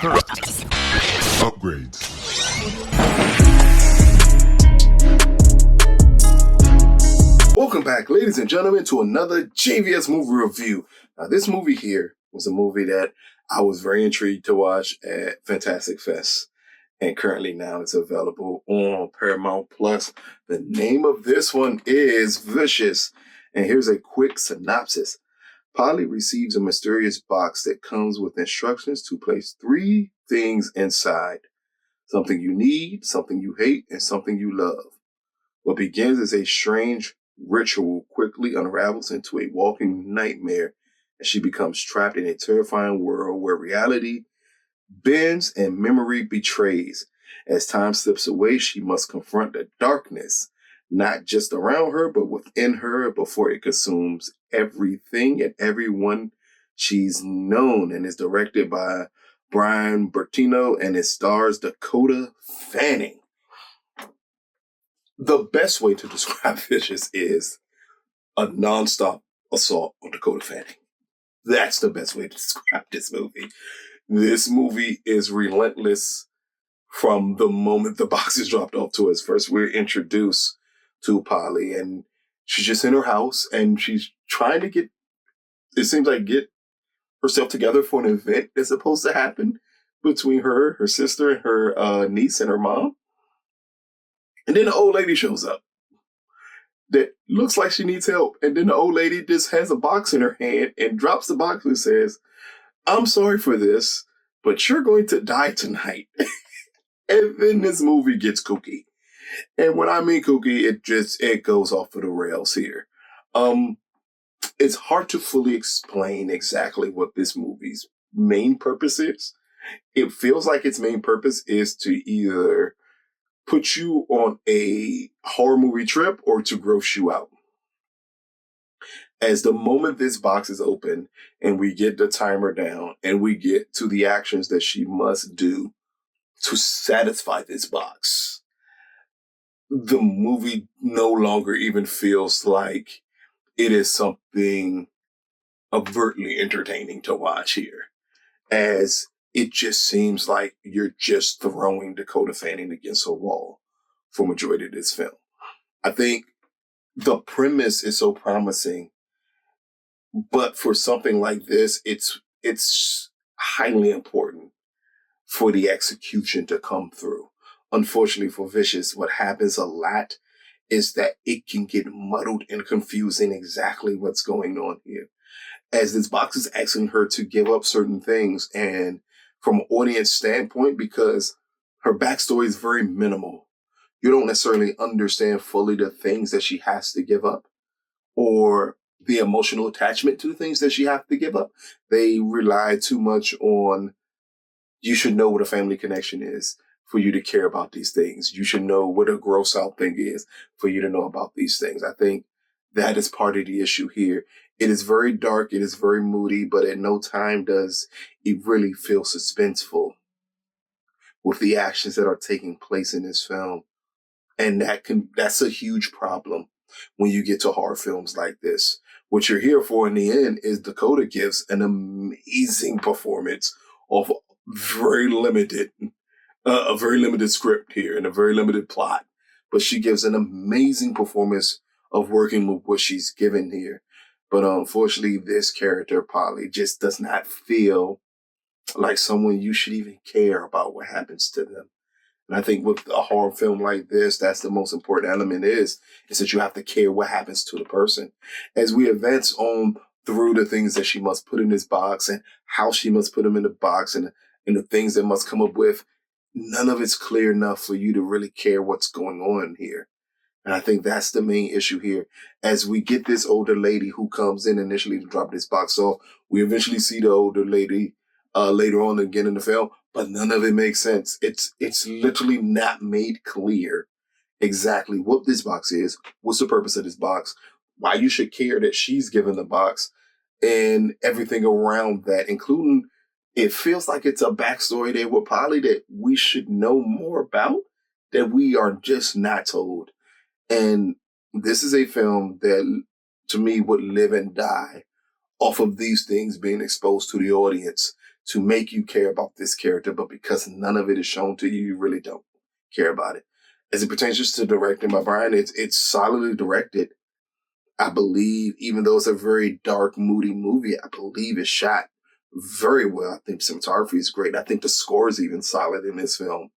Upgrades. Welcome back, ladies and gentlemen, to another JVS movie review. Now, this movie here was a movie that I was very intrigued to watch at Fantastic Fest. And currently now it's available on Paramount Plus. The name of this one is Vicious. And here's a quick synopsis. Polly receives a mysterious box that comes with instructions to place 3 things inside. Something you need, something you hate, and something you love. What begins as a strange ritual quickly unravels into a walking nightmare as she becomes trapped in a terrifying world where reality bends and memory betrays. As time slips away, she must confront the darkness, not just around her, but within her before it consumes everything and everyone she's known, and is directed by Bryan Bertino, and it stars Dakota Fanning. The best way to describe Vicious is a nonstop assault on Dakota Fanning. That's the best way to describe this movie. This movie is relentless from the moment the box is dropped off to us. First, we're introduced to Polly, and she's just in her house, and she's trying to get herself together for an event that's supposed to happen between her sister, and her niece, and her mom. And then the old lady shows up that looks like she needs help. And then the old lady just has a box in her hand and drops the box and says, "I'm sorry for this, but you're going to die tonight." And then this movie gets kooky. And when I mean kooky, it goes off of the rails here. It's hard to fully explain exactly what this movie's main purpose is. It feels like its main purpose is to either put you on a horror movie trip or to gross you out. As the moment this box is open and we get the timer down and we get to the actions that she must do to satisfy this box, the movie no longer even feels like it is something overtly entertaining to watch here, as it just seems like you're just throwing Dakota Fanning against a wall for majority of this film. I think the premise is so promising, but for something like this, it's highly important for the execution to come through. Unfortunately for Vicious, what happens a lot is that it can get muddled and confusing exactly what's going on here, as this box is asking her to give up certain things. And from an audience standpoint, because her backstory is very minimal, you don't necessarily understand fully the things that she has to give up or the emotional attachment to the things that she has to give up. They rely too much on, you should know what a family connection is for you to care about these things. You should know what a gross out thing is for you to know about these things. I think that is part of the issue here. It is very dark. It is very moody, but at no time does it really feel suspenseful with the actions that are taking place in this film. And that's a huge problem when you get to horror films like this. What you're here for in the end is Dakota gives an amazing performance of a very limited script here and a very limited plot. But she gives an amazing performance of working with what she's given here. But unfortunately, this character, Polly, just does not feel like someone you should even care about what happens to them. And I think with a horror film like this, that's the most important element is that you have to care what happens to the person. As we advance on through the things that she must put in this box and how she must put them in the box and the things that must come up with, none of it's clear enough for you to really care what's going on here. And I think that's the main issue here. As we get this older lady who comes in initially to drop this box off, we eventually see the older lady later on again in the film, but none of it makes sense. It's literally not made clear exactly what this box is, what's the purpose of this box, why you should care that she's given the box, and everything around that, including it feels like it's a backstory there with Polly that we should know more about that we are just not told. And this is a film that, to me, would live and die off of these things being exposed to the audience. to make you care about this character, but because none of it is shown to you, you really don't care about it. As it pertains just to directing by Bryan, it's solidly directed. I believe, even though it's a very dark, moody movie, I believe it's shot very well. I think cinematography is great. I think the score is even solid in this film.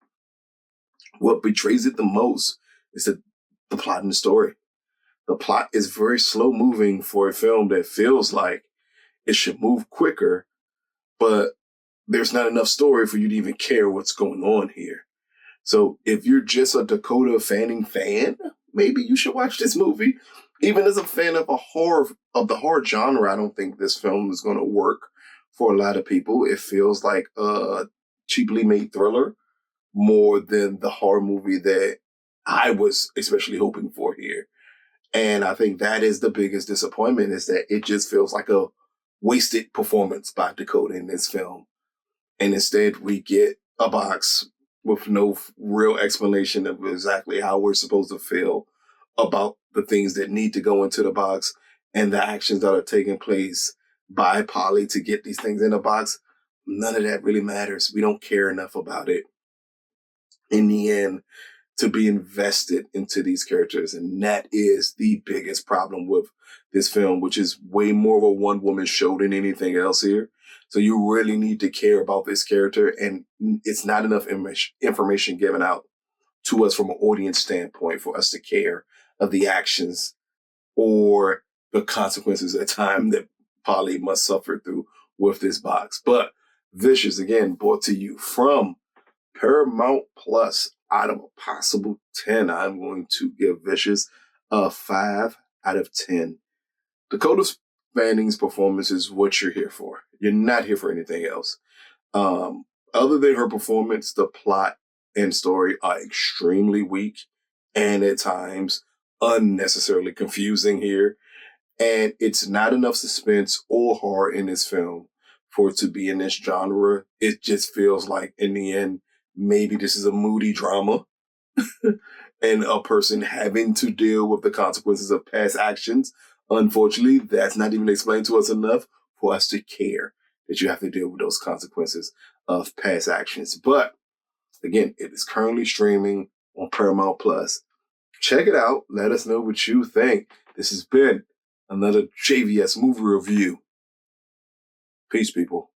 What betrays it the most is the plot and the story. The plot is very slow moving for a film that feels like it should move quicker, but there's not enough story for you to even care what's going on here. So if you're just a Dakota Fanning fan, maybe you should watch this movie. Even as a fan of the horror genre, I don't think this film is going to work for a lot of people. It feels like a cheaply made thriller more than the horror movie that I was especially hoping for here. And I think that is the biggest disappointment, is that it just feels like a wasted performance by Dakota in this film. And instead we get a box with no real explanation of exactly how we're supposed to feel about the things that need to go into the box and the actions that are taking place by Polly to get these things in the box. None of that really matters. We don't care enough about it in the end to be invested into these characters. And that is the biggest problem with this film, which is way more of a one-woman show than anything else here. So you really need to care about this character, and it's not enough information given out to us from an audience standpoint for us to care of the actions or the consequences at time that Polly must suffer through with this box. But Vicious, again, brought to you from Paramount Plus. Out of a possible 10, I'm going to give Vicious a 5 out of 10. Dakota Fanning's performance is what you're here for. You're not here for anything else. Other than her performance, the plot and story are extremely weak and at times unnecessarily confusing here. And it's not enough suspense or horror in this film for it to be in this genre. It just feels like, in the end, maybe this is a moody drama and a person having to deal with the consequences of past actions. Unfortunately, that's not even explained to us enough for us to care that you have to deal with those consequences of past actions. But again, it is currently streaming on Paramount Plus. Check it out. Let us know what you think. This has been another JVS movie review. Peace, people.